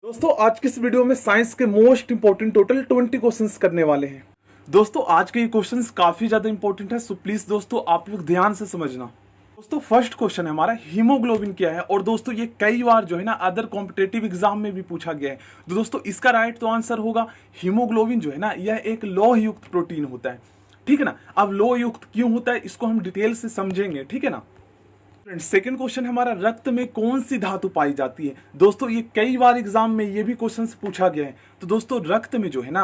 दोस्तों आज की इस वीडियो में साइंस के मोस्ट इंपोर्टेंट टोटल 20 क्वेश्चंस करने वाले हैं। दोस्तों आज के ये क्वेश्चंस काफी ज्यादा इंपॉर्टेंट है, सो प्लीज दोस्तों आप लोग ध्यान से समझना। दोस्तों फर्स्ट क्वेश्चन है हमारा, हीमोग्लोबिन क्या है। और दोस्तों ये कई बार जो है ना अदर कॉम्पिटेटिव एग्जाम में भी पूछा गया है। तो दोस्तों इसका राइट तो आंसर होगा हीमोग्लोबिन जो है ना यह एक लौह युक्त प्रोटीन होता है, ठीक है ना। अब लौह युक्त क्यों होता है इसको हम डिटेल से समझेंगे, ठीक है ना। फ्रेंड्स सेकंड क्वेश्चन हमारा, रक्त में कौन सी धातु पाई जाती है। दोस्तों ये कई बार एग्जाम में ये भी क्वेश्चन पूछा गया है। तो दोस्तों रक्त में जो है ना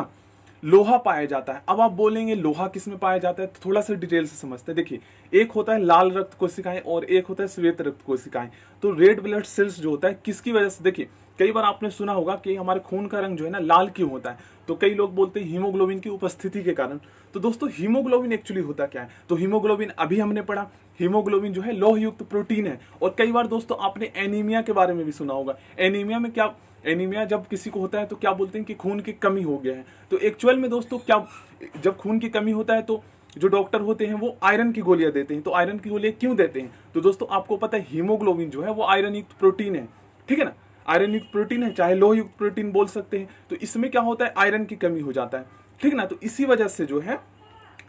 लोहा पाया जाता है। अब आप बोलेंगे लोहा किस में पाया जाता है, तो थोड़ा सा डिटेल से समझते हैं। देखिए एक होता है लाल रक्त कोशिकाएं और एक होता है श्वेत रक्त कोशिकाएं। तो रेड ब्लड सेल्स जो होता है किसकी वजह से, देखिए कई बार आपने सुना होगा कि हमारे खून का रंग जो है ना लाल क्यों होता है, तो कई लोग बोलते हैं हीमोग्लोबिन की उपस्थिति के कारण। तो दोस्तों हीमोग्लोबिन एक्चुअली होता क्या है, तो हीमोग्लोबिन अभी हमने पढ़ा, हीमोग्लोबिन जो है लौह युक्त प्रोटीन है। और कई बार दोस्तों आपने एनीमिया के बारे में भी सुना होगा। एनीमिया में क्या, एनीमिया जब किसी को होता है तो क्या बोलते हैं कि खून की कमी हो गया है। तो एक्चुअल में दोस्तों क्या, जब खून की कमी होता है तो जो डॉक्टर होते हैं वो आयरन की गोलियां देते हैं। तो आयरन की गोलियां क्यों देते हैं, तो दोस्तों आपको पता है हीमोग्लोबिन जो है वो आयरन युक्त प्रोटीन है, ठीक है ना। आयरन युक्त प्रोटीन है, चाहे लोह युक्त प्रोटीन बोल सकते हैं। तो इसमें क्या होता है, आयरन की कमी हो जाता है, ठीक है ना। तो इसी वजह से जो है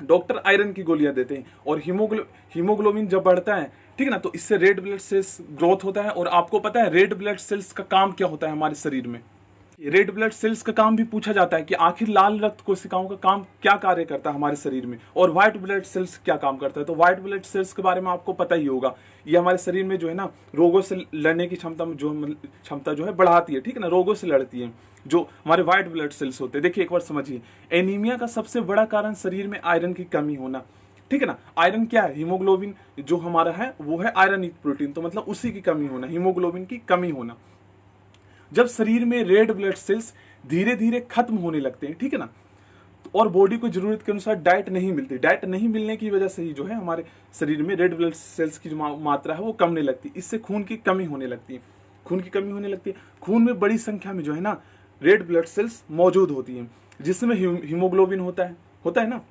डॉक्टर आयरन की गोलियां देते हैं। और हीमोग्लोबिन जब बढ़ता है, ठीक है ना, तो इससे रेड ब्लड सेल्स ग्रोथ होता है। और आपको पता है रेड ब्लड सेल्स का काम क्या होता है हमारे शरीर में। रेड ब्लड सेल्स का काम भी पूछा जाता है कि आखिर लाल रक्त कोशिकाओं का काम क्या कार्य करता है हमारे शरीर में, और व्हाइट ब्लड सेल्स क्या काम करता है। तो व्हाइट ब्लड सेल्स के बारे में आपको पता ही होगा, ये हमारे शरीर में जो है ना रोगों से लड़ने की क्षमता जो है बढ़ाती है, ठीक है ना, रोगों से लड़ती है जो हमारे व्हाइट ब्लड सेल्स होते हैं। देखिए एक बार समझिए, एनीमिया का सबसे बड़ा कारण शरीर में आयरन की कमी होना, ठीक है ना। आयरन क्या है, हीमोग्लोबिन जो हमारा है वो है आयरन युक्त प्रोटीन, तो मतलब उसी की कमी होना, हीमोग्लोबिन की कमी होना। जब शरीर में रेड ब्लड सेल्स धीरे धीरे खत्म होने लगते हैं, ठीक है ना, और बॉडी को जरूरत के अनुसार डाइट नहीं मिलती, डाइट नहीं मिलने की वजह से ही जो है हमारे शरीर में रेड ब्लड सेल्स की जो मात्रा है वो कम होने लगती है। इससे खून की कमी होने लगती है, खून की कमी होने लगती है। खून में बड़ी संख्या में जो है ना रेड ब्लड सेल्स मौजूद होती हैं, जिसमें हीमोग्लोबिन होता है ना।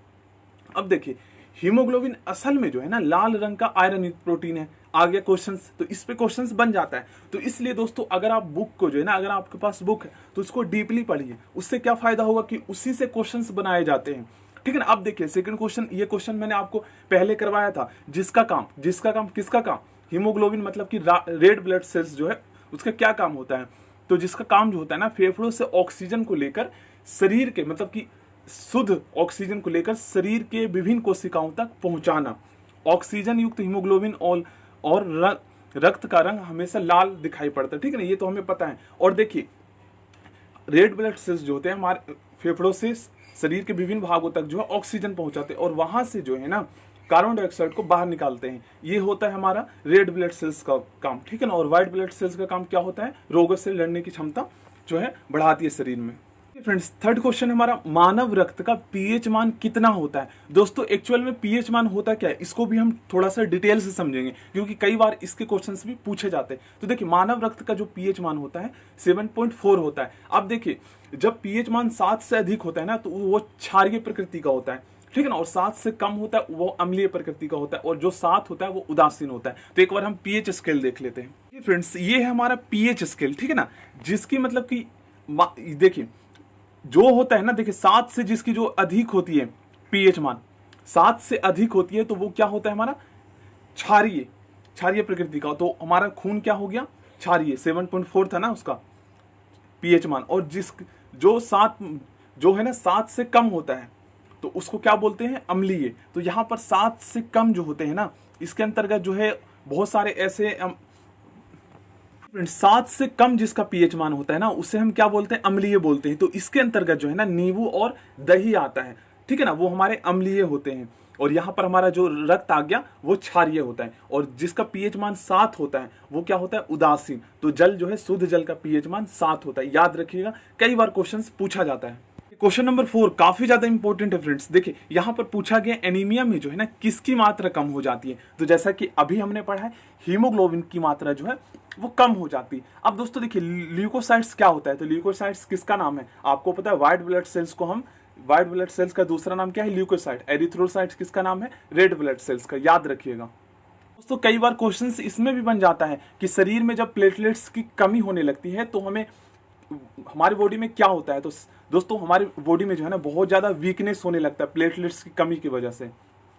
अब देखिए हीमोग्लोबिन असल में जो है ना लाल रंग का आयरन युक्त प्रोटीन है। आ गया क्वेश्चंस, तो इस पे क्वेश्चंस बन जाता है। तो इसलिए दोस्तों अगर आप बुक को जो है ना, अगर आपके पास बुक है तो उसको डीपली पढ़िए। उससे क्या फायदा होगा कि उसी से क्वेश्चंस बनाए जाते हैं, ठीक है ना। अब देखिए सेकंड क्वेश्चन, ये क्वेश्चन मैंने आपको पहले करवाया था। जिसका काम किसका काम, हीमोग्लोबिन मतलब कि रेड ब्लड सेल्स जो है उसका क्या काम होता है। तो जिसका काम जो होता है ना फेफड़ों से ऑक्सीजन को लेकर शरीर के, मतलब कि शुद्ध ऑक्सीजन को लेकर शरीर के विभिन्न कोशिकाओं तक पहुंचाना। ऑक्सीजन युक्त हीमोग्लोबिन और रक्त का रंग हमेशा लाल दिखाई पड़ता है, ठीक है ना, ये तो हमें पता है। और देखिए रेड ब्लड सेल्स जो होते हैं हमारे फेफड़ों से शरीर के विभिन्न भागों तक जो है ऑक्सीजन पहुंचाते हैं, और वहां से जो है ना कार्बन डाइऑक्साइड को बाहर निकालते हैं। ये होता है हमारा रेड ब्लड सेल्स का काम, ठीक है ना। और व्हाइट ब्लड सेल्स का काम क्या होता है, रोगों से लड़ने की क्षमता जो है बढ़ाती है शरीर में। फ्रेंड्स थर्ड क्वेश्चन हमारा, मानव रक्त का पीएच मान कितना होता है। दोस्तों एक्चुअल में पीएच मान होता क्या है इसको भी हम थोड़ा सा डिटेल से समझेंगे, क्योंकि कई बार इसके क्वेश्चंस भी पूछे जाते हैं। तो देखिए मानव रक्त का जो पीएच मान होता है 7.4 होता है। अब देखिए जब पीएच मान 7 से अधिक होता है ना तो वो क्षारीय प्रकृति का होता है, ठीक है ना। और 7 से कम होता है वो अम्लीय प्रकृति का होता है, और जो 7 होता है वो उदासीन होता है। तो एक बार हम पीएच स्केल देख लेते हैं। फ्रेंड्स ये है हमारा पीएच स्केल, ठीक है ना, जिसकी मतलब कि देखिए जो होता है ना, देखिए 7 से जिसकी जो अधिक होती है पीएच मान 7 से अधिक होती है तो वो क्या होता है हमारा क्षारीय प्रकृति का। तो हमारा खून क्या हो गया, क्षारीय, 7.4 था ना उसका पीएच मान। और जो 7 जो है ना 7 से कम होता है तो उसको क्या बोलते हैं, अम्लीय। तो यहाँ पर 7 से कम जो होते हैं ना, इसके अंतर्गत जो है बहुत सारे ऐसे 7 से कम जिसका पीएच मान होता है ना उसे हम क्या बोलते हैं, अम्लीय बोलते हैं। तो इसके अंतर्गत जो है ना नींबू और दही आता है, ठीक है ना, वो हमारे अम्लीय होते हैं। और यहाँ पर हमारा जो रक्त आ गया वो क्षारीय होता है। और जिसका पीएच मान 7 होता है वो क्या होता है, उदासीन। तो जल जो है शुद्ध जल का पीएच मान 7 होता है, याद रखिएगा, कई बार क्वेश्चन पूछा जाता है। क्वेश्चन नंबर 4 काफी ज्यादा इंपॉर्टेंट है फ्रेंड्स। देखिए यहाँ पर पूछा गया एनीमिया में जो है ना किसकी मात्रा कम हो जाती है। तो जैसा कि अभी हमने पढ़ा है हीमोग्लोबिन की मात्रा जो है वो कम हो जाती है। अब दोस्तों देखिए ल्यूकोसाइट्स क्या होता है, तो ल्यूकोसाइट्स किसका नाम है, आपको पता है व्हाइट ब्लड सेल्स को हम, व्हाइट ब्लड सेल्स का दूसरा नाम क्या है, ल्यूकोसाइट। एरिथ्रोसाइट्स किसका नाम है, रेड ब्लड सेल्स का, याद रखिएगा। दोस्तों कई बार क्वेश्चन इसमें भी बन जाता है कि शरीर में जब प्लेटलेट्स की कमी होने लगती है तो हमें हमारी बॉडी में क्या होता है, तो दोस्तों हमारी बॉडी में जो है ना बहुत ज्यादा वीकनेस होने लगता है प्लेटलेट्स की कमी की वजह से।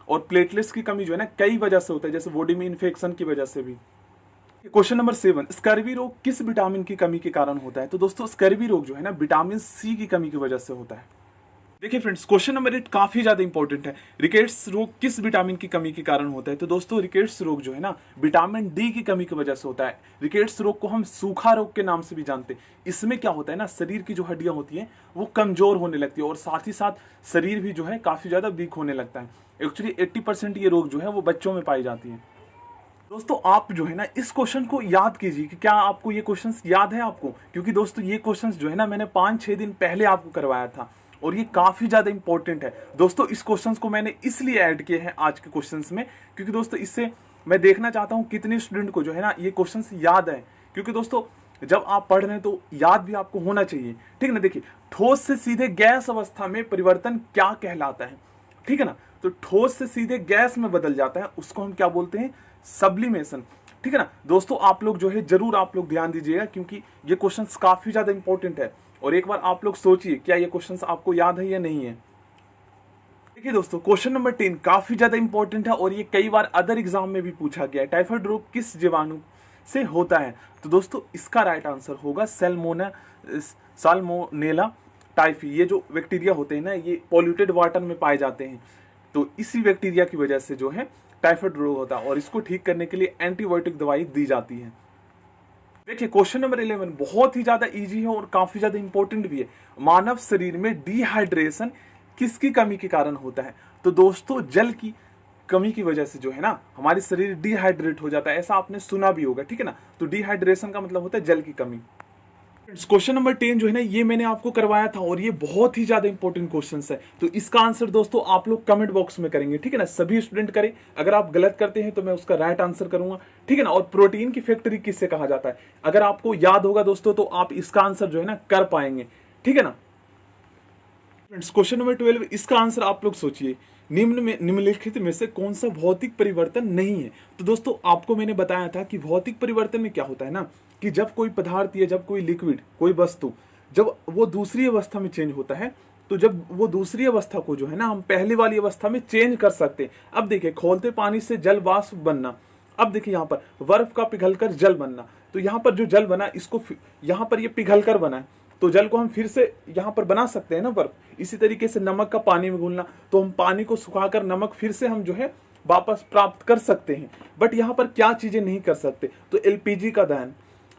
और प्लेटलेट्स की कमी जो है ना कई वजह से होता है, जैसे बॉडी में इन्फेक्शन की वजह से भी। क्वेश्चन नंबर 7, स्कर्वी रोग किस विटामिन की कमी के कारण होता है? तो दोस्तों स्कर्वी रोग जो है ना विटामिन सी की कमी की वजह से होता है। देखिए फ्रेंड्स, क्वेश्चन नंबर 8 काफी ज्यादा इंपॉर्टेंट है। रिकेट्स रोग किस विटामिन की कमी के कारण होता है? तो दोस्तों रिकेट्स रोग जो है ना विटामिन डी की कमी की वजह से होता है। रिकेट्स रोग को हम सूखा रोग के नाम से भी जानते हैं। इसमें क्या होता है ना, शरीर की जो हड्डियां होती हैं वो कमजोर होने लगती है और साथ ही साथ शरीर भी जो है काफी ज्यादा वीक होने लगता है। एक्चुअली 80% ये रोग जो है वो बच्चों में पाई जाती है। दोस्तों आप जो है ना इस क्वेश्चन को याद कीजिए कि क्या आपको ये क्वेश्चंस याद है आपको, क्योंकि दोस्तों ये क्वेश्चंस जो है ना मैंने 5-6 दिन पहले आपको करवाया था और ये काफी ज्यादा इंपॉर्टेंट है। दोस्तों इस क्वेश्चंस को मैंने इसलिए ऐड किए हैं आज के क्वेश्चंस में, क्योंकि दोस्तों इससे मैं देखना चाहता हूं कितने स्टूडेंट को जो है ना ये क्वेश्चंस याद है। क्योंकि दोस्तों जब आप पढ़ रहे हैं तो याद भी आपको होना चाहिए, ठीक है ना। देखिए, ठोस से सीधे गैस अवस्था में परिवर्तन क्या कहलाता है, ठीक है ना। तो ठोस से सीधे गैस में बदल जाता है, उसको हम क्या बोलते हैं, सब्लिमेशन, ठीक है ना। दोस्तों आप लोग जो है जरूर आप लोग ध्यान दीजिएगा, क्योंकि ये क्वेश्चंस काफी ज्यादा इंपॉर्टेंट है। और एक बार आप लोग सोचिए क्या ये क्वेश्चंस आपको याद है या नहीं है। देखिए दोस्तों क्वेश्चन नंबर 10 काफी ज्यादा इंपॉर्टेंट है और ये कई बार अदर एग्जाम में भी पूछा गया है। टाइफाइड रोग किस जीवाणु से होता है? तो दोस्तों इसका राइट आंसर होगा साल्मोनेला टाइफी। ये जो बैक्टीरिया होते हैं ना ये पॉल्यूटेड वाटर में पाए जाते हैं, तो इसी बैक्टीरिया की वजह से जो है टाइफाइड रोग होता है और इसको ठीक करने के लिए एंटीबायोटिक दवाई दी जाती है। देखिए क्वेश्चन नंबर 11 बहुत ही ज्यादा इजी है और काफी ज्यादा इंपॉर्टेंट भी है। मानव शरीर में डिहाइड्रेशन किसकी कमी के कारण होता है? तो दोस्तों जल की कमी की वजह से जो है ना हमारी शरीर डिहाइड्रेट हो जाता है, ऐसा आपने सुना भी होगा, ठीक है ना। तो डिहाइड्रेशन का मतलब होता है जल की कमी। क्वेश्चन नंबर 10 जो है ना ये मैंने आपको करवाया था और ये बहुत ही ज्यादा इंपॉर्टेंट क्वेश्चन है। तो इसका आंसर दोस्तों आप लोग कमेंट बॉक्स में करेंगे, ठीक है ना। सभी स्टूडेंट करें, अगर आप गलत करते हैं तो मैं उसका राइट आंसर करूंगा, ठीक है ना। और प्रोटीन की फैक्ट्री किससे कहा जाता है? अगर आपको याद होगा दोस्तों तो आप इसका आंसर जो है ना कर पाएंगे, ठीक है ना। क्वेश्चन नंबर 12 इसका आंसर आप लोग सोचिए, निम्नलिखित में से कौन सा भौतिक परिवर्तन नहीं है? तो दोस्तों आपको मैंने बताया था कि भौतिक परिवर्तन में क्या होता है ना कि जब कोई पदार्थ या जब कोई लिक्विड, कोई वस्तु जब वो दूसरी अवस्था में चेंज होता है, तो जब वो दूसरी अवस्था को जो है ना हम पहली वाली अवस्था में चेंज कर सकते हैं। अब देखिए खोलते पानी से जल वाष्प बनना, अब देखिए यहाँ पर बर्फ का पिघलकर जल बनना, तो यहाँ पर जो जल बना इसको यहाँ पर ये पिघलकर बना है, तो जल को हम फिर से यहाँ पर बना सकते हैं ना बर्फ। इसी तरीके से नमक का पानी में घुलना, तो हम पानी को सुखाकर नमक फिर से हम जो है वापस प्राप्त कर सकते हैं। बट यहाँ पर क्या चीजें नहीं कर सकते? तो एलपीजी का दहन,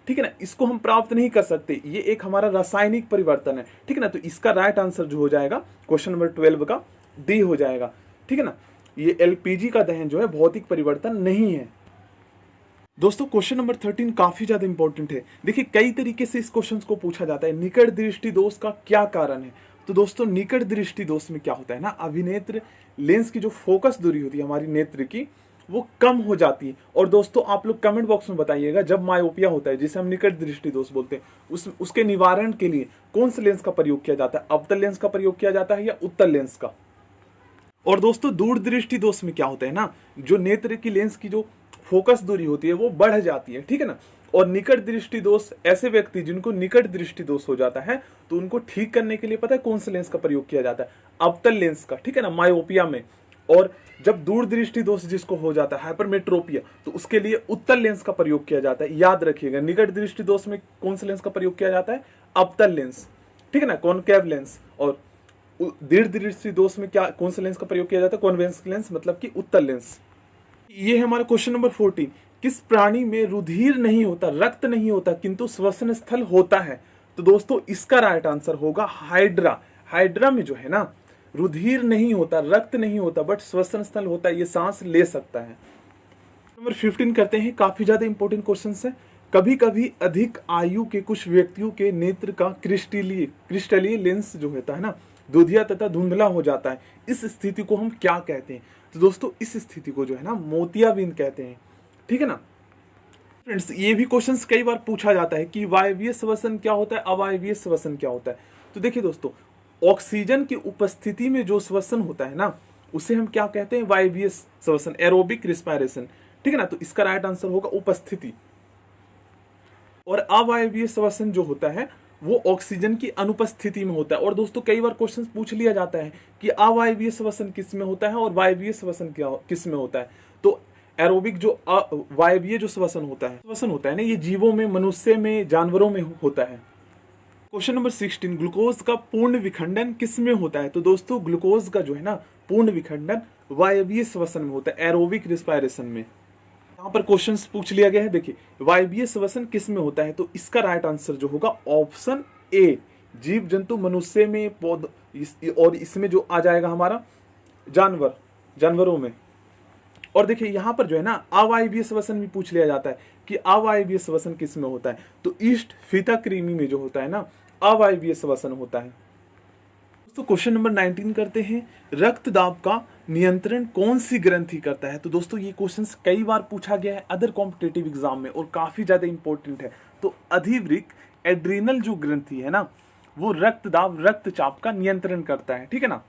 ठीक है ना, इसको हम प्राप्त नहीं कर सकते, ये एक हमारा रासायनिक परिवर्तन है, ठीक है ना। तो इसका राइट आंसर जो हो जाएगा क्वेश्चन नंबर 12 का डी हो जाएगा, ठीक है ना। ये एलपीजी का दहन जो है भौतिक परिवर्तन नहीं है। दोस्तों क्वेश्चन नंबर 13 काफी ज्यादा इंपॉर्टेंट है। देखिए कई तरीके से इस क्वेश्चन को पूछा जाता है, निकट दृष्टि दोष का क्या कारण है? तो दोस्तों निकट दृष्टि दोष में क्या होता है ना, अभिनेत्र लेंस की जो फोकस दूरी होती है हमारी नेत्र की वो कम हो जाती है। और दोस्तों आप लोग कमेंट बॉक्स में बताइएगा जब मायोपिया होता है जिसे हम निकट दृष्टि दोष बोलते हैं उसके निवारण के लिए कौन से लेंस का प्रयोग किया जाता है? अवतल लेंस का प्रयोग किया जाता है या उत्तल लेंस का? और दोस्तों दूर दृष्टि दोष में क्या होता है ना, जो नेत्र की लेंस की जो फोकस दूरी होती है वो बढ़ जाती है, ठीक है ना। और निकट दृष्टि दोष ऐसे व्यक्ति जिनको निकट दृष्टि दोष हो जाता है तो उनको ठीक करने के लिए पता है कौन से लेंस का प्रयोग किया जाता है? अवतल लेंस का, ठीक है ना, मायोपिया में। और जब दूर दृष्टि दोष जिसको हो जाता है हाइपरमेट्रोपिया, तो उसके लिए उत्तल लेंस का प्रयोग किया जाता है। याद रखिएगा निकट दृष्टि दोष में कौन से लेंस का प्रयोग किया जाता है? अवतल लेंस, ठीक है ना, कॉनकेव लेंस। और दीर्घ दृष्टि दोष में क्या कौन से लेंस का प्रयोग किया जाता है? कॉन्वेक्स लेंस, मतलब कि उत्तल लेंस। ये है हमारा क्वेश्चन नंबर 14, किस प्राणी में रुधिर नहीं होता, रक्त नहीं होता किंतु श्वसन स्थल होता है? तो दोस्तों इसका राइट आंसर होगा हाइड्रा। हाइड्रा में जो है ना रुधिर नहीं होता, रक्त नहीं होता, बट श्वसन स्थल होता है, ये सांस ले सकता है। नंबर 15 करते हैं, काफी ज्यादा इंपॉर्टेंट क्वेश्चन है। कभी कभी अधिक आयु के कुछ व्यक्तियों के नेत्र का क्रिस्टलीय लेंस जो होता है ना दुधिया तथा धुंधला हो जाता है, इस स्थिति को हम क्या कहते हैं? तो दोस्तों इस स्थिति को जो है ना मोतियाबिंद कहते हैं, ठीक है ना। फ्रेंड्स ये भी क्वेश्चंस कई बार पूछा जाता है कि वायवीय श्वसन क्या होता है, अवायवीय श्वसन क्या होता है? तो देखिए दोस्तों ऑक्सीजन की उपस्थिति में जो श्वसन होता है ना उसे हम क्या कहते हैं? वायवीय श्वसन, एरोबिक रिस्पायरेशन, ठीक है ना। तो इसका राइट आंसर होगा उपस्थिति। और अवायवीय श्वसन जो होता है वो ऑक्सीजन की अनुपस्थिति में होता है। और दोस्तों कई बार क्वेश्चन पूछ लिया जाता है कि अवायवीय श्वसन किस में होता है और वायवीय श्वसन किस में होता है। तो एरोबिक जो वायवीय जो श्वसन होता है ना, ये जीवों में, मनुष्य में, जानवरों में होता है। क्वेश्चन नंबर 16, ग्लूकोज का पूर्ण विखंडन किस में होता है? तो दोस्तों ग्लूकोज का जो है ना पूर्ण विखंडन वायवीय श्वसन में होता है, एरोबिक रिस्पायरेशन में। यहाँ पर क्वेश्चन पूछ लिया गया है, देखिए वायवीय श्वसन किस में होता है? तो इसका राइट आंसर जो होगा ऑप्शन ए, जीव जंतु, मनुष्य में, पौध, और इसमें जो आ जाएगा हमारा जानवरों में। और देखिए यहाँ पर जो है ना अवायवीय श्वसन भी पूछ लिया जाता है कि अवायवीय श्वसन किस में होता है? तो ईस्ट फीता कृमि में जो होता है ना अवायवीय श्वसन होता है। तो क्वेश्चन नंबर 19 करते हैं, रक्त दाब का नियंत्रण कौन सी ग्रंथि करता है? तो दोस्तों ये क्वेश्चन कई बार पूछा गया है अदर कॉम्पिटेटिव एग्जाम में और काफी ज्यादा इंपॉर्टेंट है। तो अधिवृक्क एड्रीनल जो ग्रंथि है ना वो रक्तचाप का नियंत्रण करता है, ठीक है ना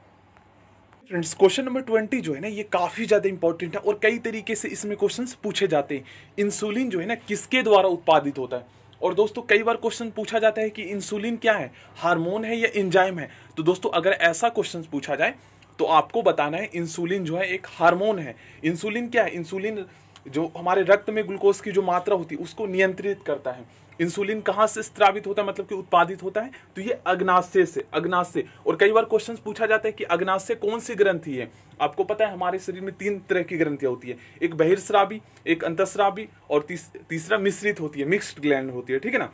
फ्रेंड्स। क्वेश्चन नंबर 20 जो है ना ये काफी ज्यादा इंपॉर्टेंट है और कई तरीके से इसमें क्वेश्चंस पूछे जाते हैं। इंसुलिन जो है ना किसके द्वारा उत्पादित होता है? और दोस्तों कई बार क्वेश्चन पूछा जाता है कि इंसुलिन क्या है, हार्मोन है या एंजाइम है? तो दोस्तों अगर ऐसा क्वेश्चन पूछा जाए तो आपको बताना है इंसुलिन जो है एक हार्मोन है। इंसुलिन क्या है? इंसुलिन जो हमारे रक्त में ग्लूकोज की जो मात्रा होती है उसको नियंत्रित करता है। इंसुलिन कहाँ से स्त्रावित होता है, मतलब कि उत्पादित होता है? तो ये अग्नाशय से। और कई बार क्वेश्चन पूछा जाता है कि अग्नाशय कौन सी ग्रंथि है? आपको पता है हमारे शरीर में 3 तरह की ग्रंथियां होती है, एक बहिर्स्रावी, एक अंतःस्रावी और तीसरा मिश्रित होती है, मिक्स्ड ग्लैंड होती है, ठीक है ना।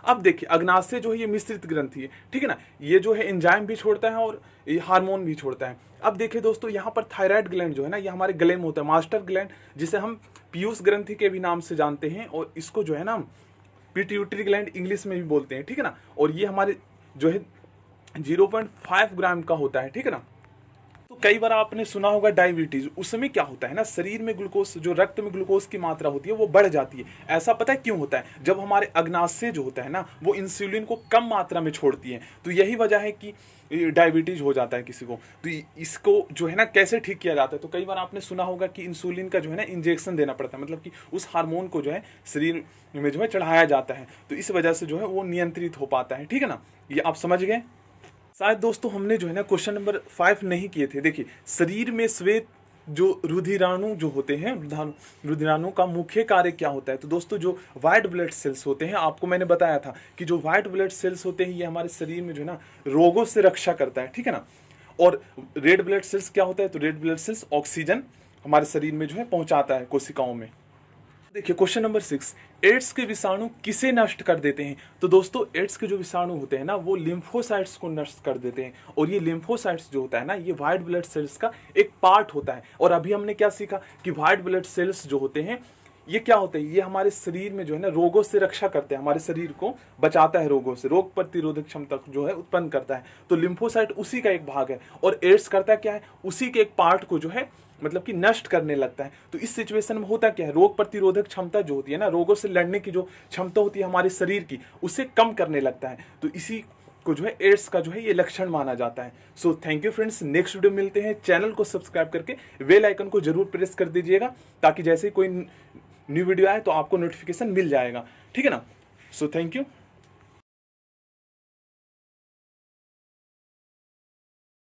अब देखिए अग्नाशय जो है ये मिश्रित ग्रंथि है, ठीक है ना। ये जो है एंजाइम भी छोड़ता है और ये हार्मोन भी छोड़ता है। अब देखिए दोस्तों यहाँ पर थायराइड ग्लैंड जो है ना ये हमारे गले में होता है, मास्टर ग्लैंड, जिसे हम पीयूष ग्रंथि के भी नाम से जानते हैं और इसको जो है ना पिट्यूटरी ग्लैंड इंग्लिश में भी बोलते हैं, ठीक है ना। और ये हमारे जो है 0.5 ग्राम का होता है, ठीक है ना। तो कई बार आपने सुना होगा डायबिटीज, उसमें क्या होता है ना शरीर में ग्लूकोज, जो रक्त में ग्लूकोज की मात्रा होती है वो बढ़ जाती है। ऐसा पता है क्यों होता है? जब हमारे अग्नाशय जो होता है ना वो इंसुलिन को कम मात्रा में छोड़ती है, तो यही वजह है कि डायबिटीज हो जाता है किसी को। तो इसको जो है ना कैसे ठीक किया जाता है? तो कई बार आपने सुना होगा कि इंसुलिन का जो है ना इंजेक्शन देना पड़ता है, मतलब कि उस हार्मोन को जो है शरीर में जो है चढ़ाया जाता है, तो इस वजह से जो है वो नियंत्रित हो पाता है, ठीक है ना। ये आप समझ गए। शायद दोस्तों हमने जो है ना क्वेश्चन नंबर 5 नहीं किए थे। देखिए शरीर में श्वेत जो रुधिराणु जो होते हैं, रुधिराणु का मुख्य कार्य क्या होता है? तो दोस्तों जो व्हाइट ब्लड सेल्स होते हैं, आपको मैंने बताया था कि जो व्हाइट ब्लड सेल्स होते हैं ये हमारे शरीर में जो है ना रोगों से रक्षा करता है, ठीक है ना। और रेड ब्लड सेल्स क्या होता है? तो रेड ब्लड सेल्स ऑक्सीजन हमारे शरीर में जो है पहुंचाता है कोशिकाओं में। देखिए क्वेश्चन नंबर 6, एड्स के विषाणु किसे नष्ट कर देते हैं? तो दोस्तों एड्स के जो विषाणु होते हैं ना वो लिम्फोसाइट्स को नष्ट कर देते हैं। और ये लिम्फोसाइट्स जो होता है ना ये व्हाइट ब्लड सेल्स का एक पार्ट होता है। और अभी हमने क्या सीखा कि व्हाइट ब्लड सेल्स जो होते हैं ये क्या होते हैं? ये हमारे शरीर में जो है ना रोगों से रक्षा करते हैं, हमारे शरीर को बचाता है रोगों से, रोग प्रतिरोधक क्षमता जो है उत्पन्न करता है। तो लिम्फोसाइट उसी का एक भाग है। और एड्स करता क्या है? उसी के एक पार्ट को जो है मतलब कि नष्ट करने लगता है। तो इस सिचुएशन में होता क्या है? रोग प्रतिरोधक क्षमता जो होती है ना, रोगों से लड़ने की जो क्षमता होती है हमारे शरीर की, उसे कम करने लगता है। तो इसी को जो है एड्स का जो है ये लक्षण माना जाता है। So thank you friends, next video मिलते हैं। चैनल को सब्सक्राइब करके बेल आइकन को जरूर प्रेस कर दीजिएगा ताकि जैसे कोई न्यू वीडियो आए तो आपको नोटिफिकेशन मिल जाएगा, ठीक है ना। So thank you.